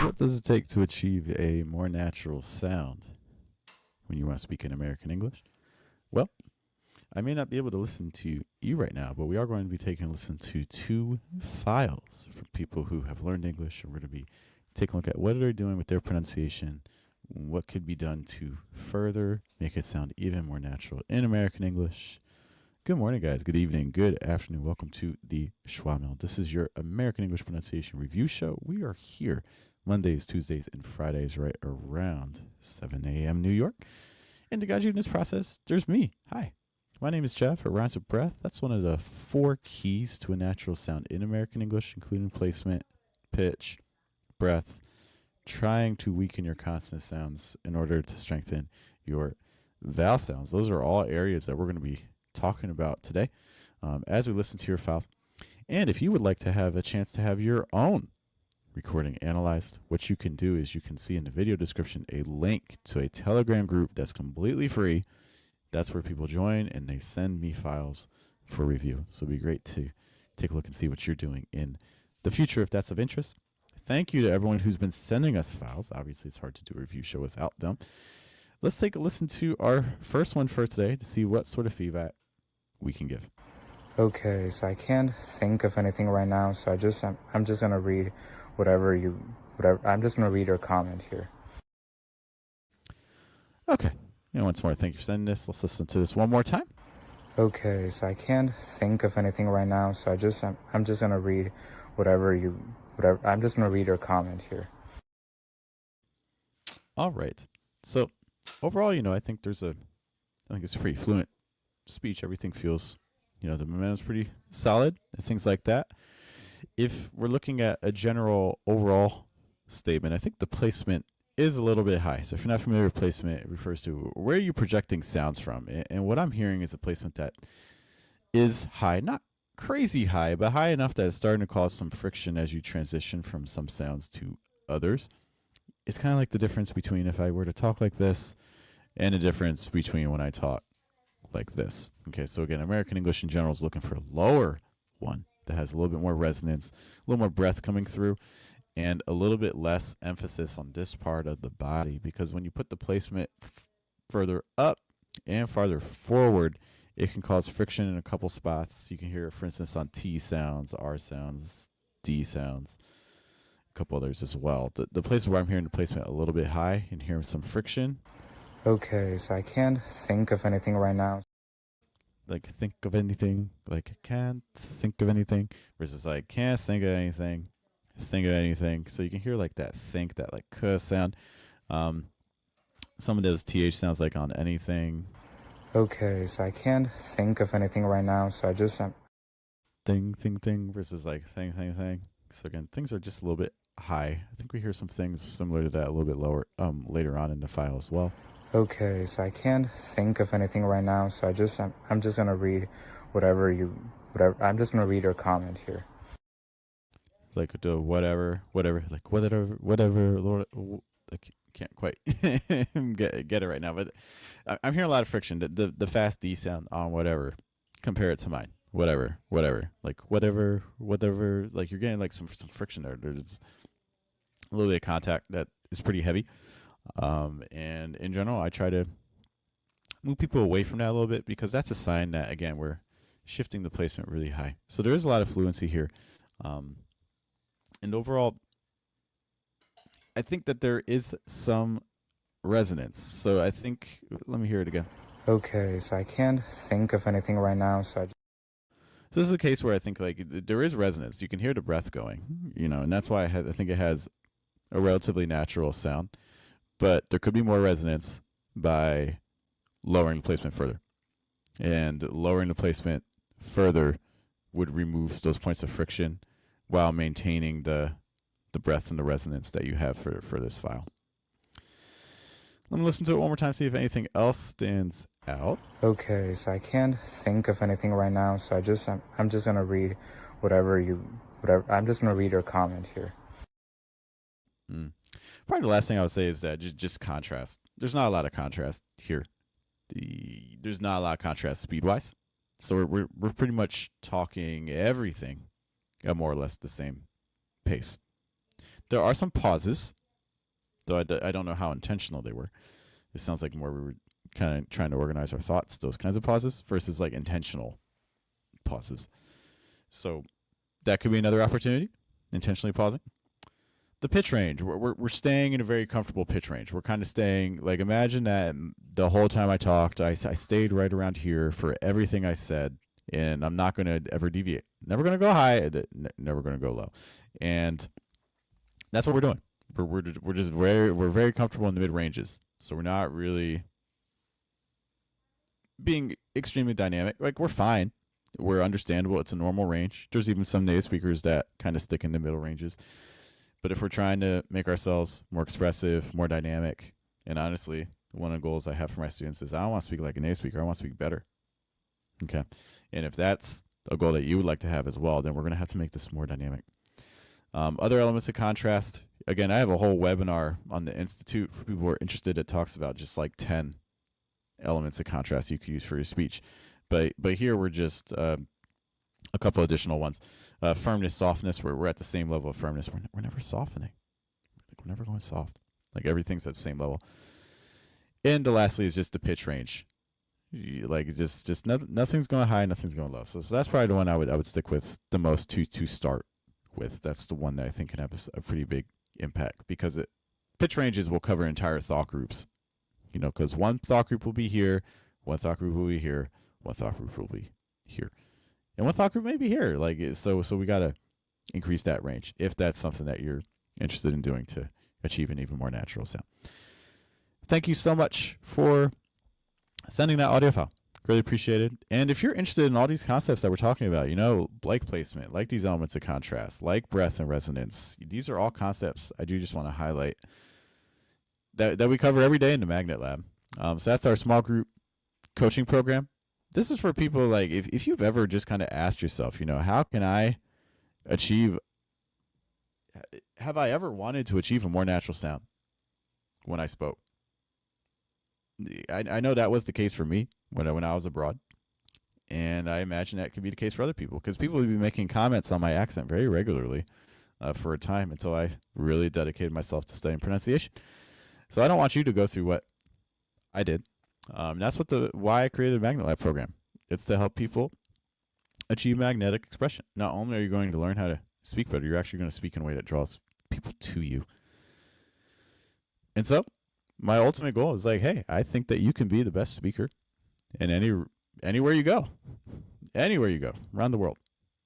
What does it take to achieve a more natural sound when you want to speak in American English? Well, I may not be able to listen to you right now, but we are going to be taking a listen to two files from people who have learned English, and we're going to be taking a look at what they're doing with their pronunciation, what could be done to further make it sound even more natural in American English. Good morning, guys. Good evening. Good afternoon. Welcome to the Schwa Mill. This is your American English pronunciation review show. We are here Mondays, Tuesdays, and Fridays right around 7 a.m. New York. And to guide you in this process, there's me. Hi. My name is Geoff. It rhymes with breath. That's one of the 4 keys to a natural sound in American English, including placement, pitch, breath, trying to weaken your consonant sounds in order to strengthen your vowel sounds. Those are all areas that we're going to be talking about today as we listen to your files. And if you would like to have a chance to have your own recording analyzed, what you can do is you can see in the video description a link to a Telegram group that's completely free. That's where people join and they send me files for review. So it'd be great to take a look and see what you're doing in the future if that's of interest. Thank you to everyone who's been sending us files. Obviously, it's hard to do a review show without them. Let's take a listen to our first one for today to see what sort of feedback we can give. Okay, so I can't think of anything right now, so I'm just gonna read I'm just gonna read your comment here. Okay. Once more, thank you for sending this. Let's listen to this one more time. Okay, so I can't think of anything right now, so I'm just gonna read I'm just gonna read your comment here. All right. So overall, I think it's a pretty fluent speech. Everything feels, the momentum's pretty solid and things like that. If we're looking at a general overall statement, I think the placement is a little bit high. So if you're not familiar with placement, it refers to where are you projecting sounds from. And what I'm hearing is a placement that is high, not crazy high, but high enough that it's starting to cause some friction as you transition from some sounds to others. It's kind of like the difference between if I were to talk like this and the difference between when I talk like this. Okay, so again, American English in general is looking for a lower one that has a little bit more resonance, a little more breath coming through, and a little bit less emphasis on this part of the body, because when you put the placement further up and farther forward, it can cause friction in a couple spots. You can hear it, for instance, on T sounds, R sounds, D sounds, a couple others as well. The places where I'm hearing the placement a little bit high and hearing some friction. Okay, so I can't think of anything right now. Like, think of anything, like, can't think of anything, versus like, can't think of anything, think of anything. So you can hear like that think, that like k sound. Some of those th sounds like on anything. Okay, so I can't think of anything right now, so thing versus like thing. So again, things are just a little bit high. I think we hear some things similar to that a little bit lower later on in the file as well. Okay, so I can't think of anything right now, so I'm just gonna read I'm just gonna read your comment here. Like the whatever, like whatever, Lord, like can't quite get it right now, but I'm hearing a lot of friction. The fast D sound on whatever, compare it to mine. Whatever, like whatever, like you're getting like some friction there. There's a little bit of contact that is pretty heavy. And in general, I try to move people away from that a little bit, because that's a sign that, again, we're shifting the placement really high. So there is a lot of fluency here. And overall, I think that there is some resonance. So I think, let me hear it again. Okay, so I can't think of anything right now, so this is a case where I think like there is resonance. You can hear the breath going, and that's why I think it has a relatively natural sound. But there could be more resonance by lowering the placement further. And lowering the placement further would remove those points of friction while maintaining the breath and the resonance that you have for this file. Let me listen to it one more time, see if anything else stands out. Okay, so I can't think of anything right now, so I'm just gonna read I'm just gonna read your comment here. Probably the last thing I would say is that just contrast. There's not a lot of contrast here. There's not a lot of contrast speed-wise. So we're pretty much talking everything at more or less the same pace. There are some pauses, though I don't know how intentional they were. It sounds like more we were kind of trying to organize our thoughts, those kinds of pauses, versus like intentional pauses. So that could be another opportunity, intentionally pausing. The pitch range, we're staying in a very comfortable pitch range. We're kind of staying, like, imagine that the whole time I talked, I stayed right around here for everything I said, and I'm not going to ever deviate. Never going to go high, never going to go low. And that's what we're doing. We're very comfortable in the mid ranges. So we're not really being extremely dynamic. Like, we're fine. We're understandable. It's a normal range. There's even some native speakers that kind of stick in the middle ranges. But if we're trying to make ourselves more expressive, more dynamic, and honestly, one of the goals I have for my students is I don't want to speak like a native speaker. I want to speak better. Okay. And if that's a goal that you would like to have as well, then we're going to have to make this more dynamic. Other elements of contrast. Again, I have a whole webinar on the Institute for people who are interested that talks about just like 10 elements of contrast you could use for your speech. But here we're just a couple additional ones. Firmness, softness, we're at the same level of firmness. We're never softening. Like, we're never going soft. Like, everything's at the same level. And lastly is just the pitch range. Like, just nothing's going high, nothing's going low. So that's probably the one I would stick with the most to start with. That's the one that I think can have a pretty big impact, because pitch ranges will cover entire thought groups. You know, because one thought group will be here, one thought group will be here, one thought group will be here, and one thought group may be here. Like, so we got to increase that range if that's something that you're interested in doing to achieve an even more natural sound. Thank you so much for sending that audio file. Greatly appreciated. And if you're interested in all these concepts that we're talking about, you know, like placement, like these elements of contrast, like breath and resonance, these are all concepts I do just want to highlight that we cover every day in the Magnet Lab. So that's our small group coaching program. This is for people, like, if you've ever just kind of asked yourself, you know, how can I have I ever wanted to achieve a more natural sound when I spoke? I know that was the case for me when I was abroad. And I imagine that could be the case for other people, because people would be making comments on my accent very regularly for a time until I really dedicated myself to studying pronunciation. So I don't want you to go through what I did. That's why I created a Magnet Lab program. It's to help people achieve magnetic expression. Not only are you going to learn how to speak better, you're actually going to speak in a way that draws people to you. And so my ultimate goal is like, hey, I think that you can be the best speaker in anywhere you go around the world.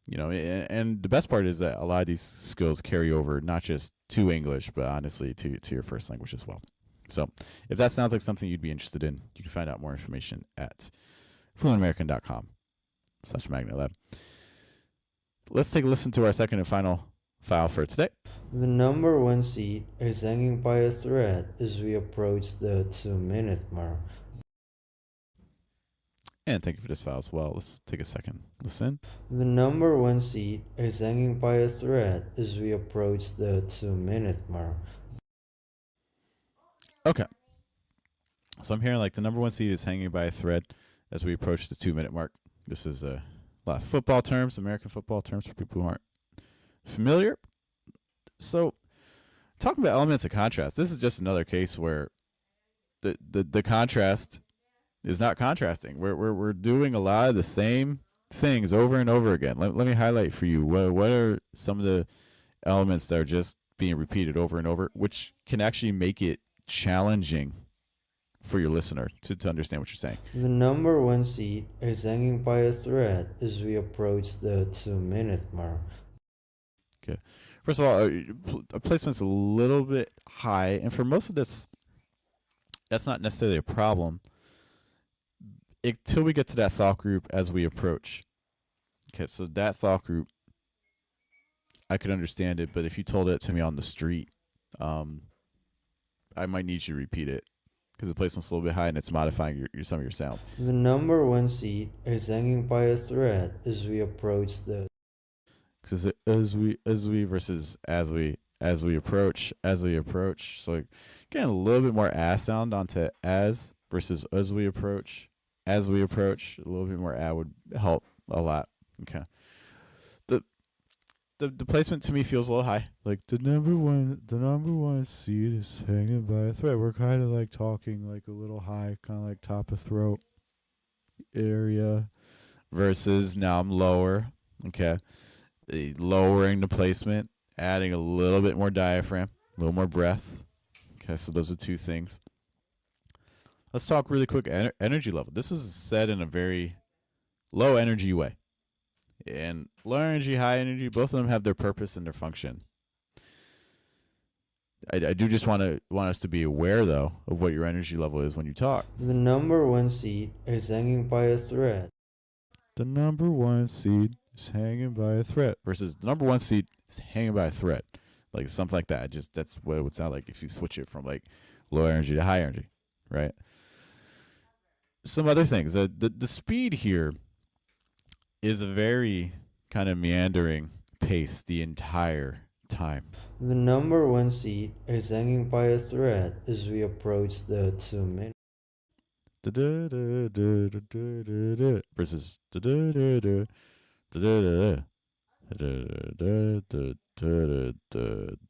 You know, and the best part is that a lot of these skills carry over not just to English, but honestly to your first language as well. So if that sounds like something you'd be interested in, you can find out more information at fluentamerican.com/magnetlab. Let's take a listen to our second and final file for today. The number one seat is hanging by a thread as we approach the 2-minute mark. And thank you for this file as well. Let's take a second. Listen. The number one seat is hanging by a thread as we approach the 2-minute mark. Okay. So I'm hearing like the number one seed is hanging by a thread as we approach the 2-minute mark. This is a lot of football terms, American football terms for people who aren't familiar. So talking about elements of contrast, this is just another case where the contrast is not contrasting. We're doing a lot of the same things over and over again. Let me highlight for you what are some of the elements that are just being repeated over and over, which can actually make it challenging for your listener to understand what you're saying. The number one seat is hanging by a thread as we approach the 2-minute mark. Okay. First of all, placement's a little bit high, and for most of this, that's not necessarily a problem until we get to that thought group as we approach. Okay, so that thought group, I could understand it, but if you told it to me on the street, I might need you to repeat it because the placement's a little bit high and it's modifying some of your sounds. The number one seat is hanging by a thread as we approach the. Because as we versus as we approach. So getting a little bit more ass sound onto as versus as we approach. As we approach, a little bit more would help a lot. Okay. The the placement to me feels a little high. Like the number one seed is hanging by a thread. We're kind of like talking like a little high, kind of like top of throat area. Versus now I'm lower. Okay, lowering the placement, adding a little bit more diaphragm, a little more breath. Okay, so those are two things. Let's talk really quick energy level. This is said in a very low energy way. And low energy, high energy, both of them have their purpose and their function. I do just want us to be aware, though, of what your energy level is when you talk. The number one seed is hanging by a thread. The number one seed is hanging by a thread. Versus the number one seed is hanging by a thread. Like something like that. Just that's what it would sound like if you switch it from like low energy to high energy, right? Some other things. The speed here is a very kind of meandering pace the entire time. The number one seed is hanging by a thread as we approach the 2 minutes. Versus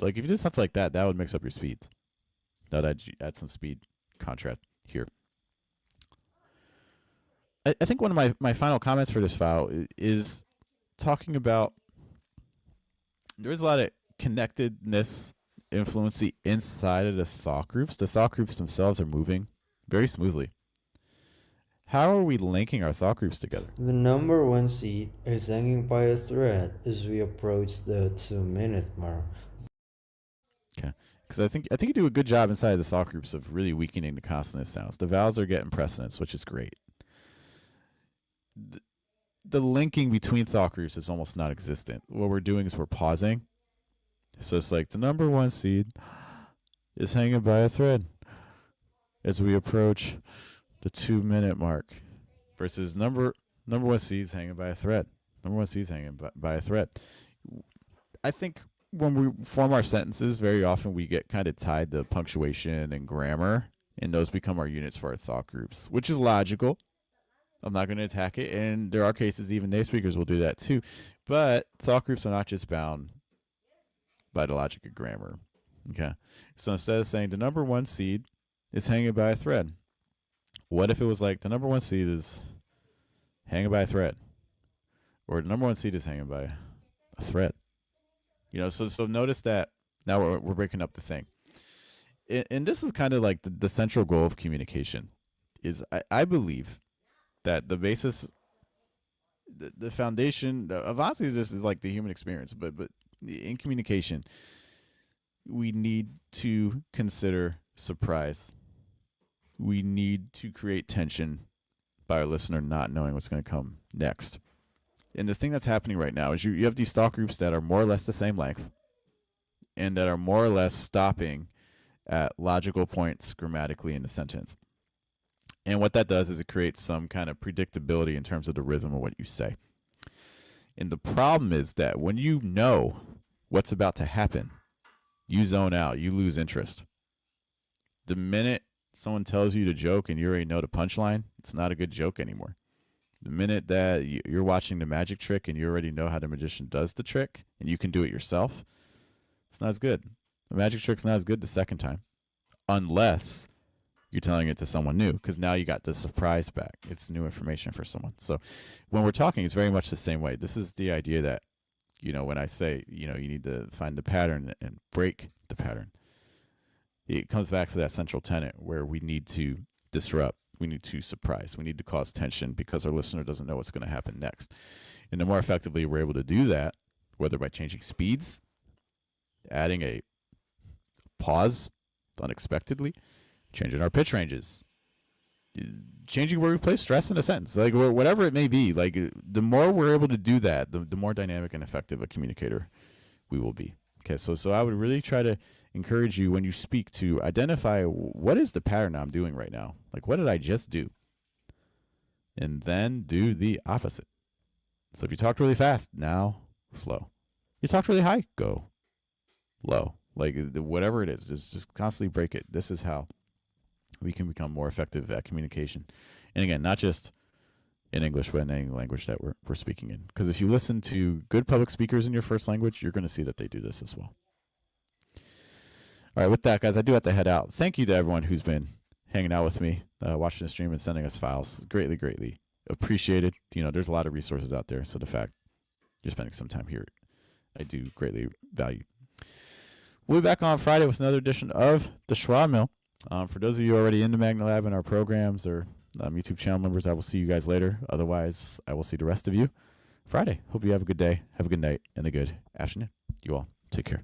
like if you did something like that, that would mix up your speeds. That would add some speed contrast here. I think one of my final comments for this file is talking about there's a lot of connectedness, influency inside of the thought groups. The thought groups themselves are moving very smoothly. How are we linking our thought groups together? The number one seed is hanging by a thread as we approach the 2 minute mark. Okay, because I think you do a good job inside the thought groups of really weakening the consonant sounds. The vowels are getting precedence, which is great. The linking between thought groups is almost non-existent. What we're doing is we're pausing. So it's like the number one seed is hanging by a thread as we approach the 2 minute mark versus number one seed is hanging by a thread. Number one seed is hanging by a thread. I think when we form our sentences, very often we get kind of tied to punctuation and grammar, and those become our units for our thought groups, which is logical. I'm not going to attack it, and there are cases even native speakers will do that too. But thought groups are not just bound by the logic of grammar. Okay, so instead of saying the number one seed is hanging by a thread, what if it was like the number one seed is hanging by a thread, or the number one seed is hanging by a thread? You know, so notice that now we're breaking up the thing, and this is kind of like the central goal of communication. Is I believe that the basis, the foundation of honestly this is like the human experience, but in communication, we need to consider surprise. We need to create tension by our listener not knowing what's going to come next. And the thing that's happening right now is you have these thought groups that are more or less the same length and that are more or less stopping at logical points grammatically in the sentence. And what that does is it creates some kind of predictability in terms of the rhythm of what you say. And the problem is that when you know what's about to happen, you zone out, you lose interest. The minute someone tells you to joke and you already know the punchline, it's not a good joke anymore. The minute that you're watching the magic trick and you already know how the magician does the trick and you can do it yourself, it's not as good. The magic trick's not as good the second time, unless you're telling it to someone new, because now you got the surprise back. It's new information for someone. So when we're talking, it's very much the same way. This is the idea that, you know, when I say, you know, you need to find the pattern and break the pattern, it comes back to that central tenet where we need to disrupt, we need to surprise, we need to cause tension because our listener doesn't know what's going to happen next. And the more effectively we're able to do that, whether by changing speeds, adding a pause unexpectedly, changing our pitch ranges, changing where we place stress in a sentence, like whatever it may be, like the more we're able to do that, the more dynamic and effective a communicator we will be. Okay, so I would really try to encourage you when you speak to identify what is the pattern I'm doing right now. Like, what did I just do? And then do the opposite. So if you talked really fast, now slow. You talked really high, go low. Like whatever it is, just constantly break it. This is how we can become more effective at communication. And again, not just, in English, but in any language that we're speaking in. Because if you listen to good public speakers in your first language, you're going to see that they do this as well. All right, with that, guys, I do have to head out. Thank you to everyone who's been hanging out with me, watching the stream and sending us files. Greatly, greatly appreciated. There's a lot of resources out there, so the fact you're spending some time here, I do greatly value. We'll be back on Friday with another edition of the Schwa Mill. For those of you already in the Magna Lab and our programs or YouTube channel members, I will see you guys later. Otherwise, I will see the rest of you Friday. Hope you have a good day, have a good night, and a good afternoon. You all take care.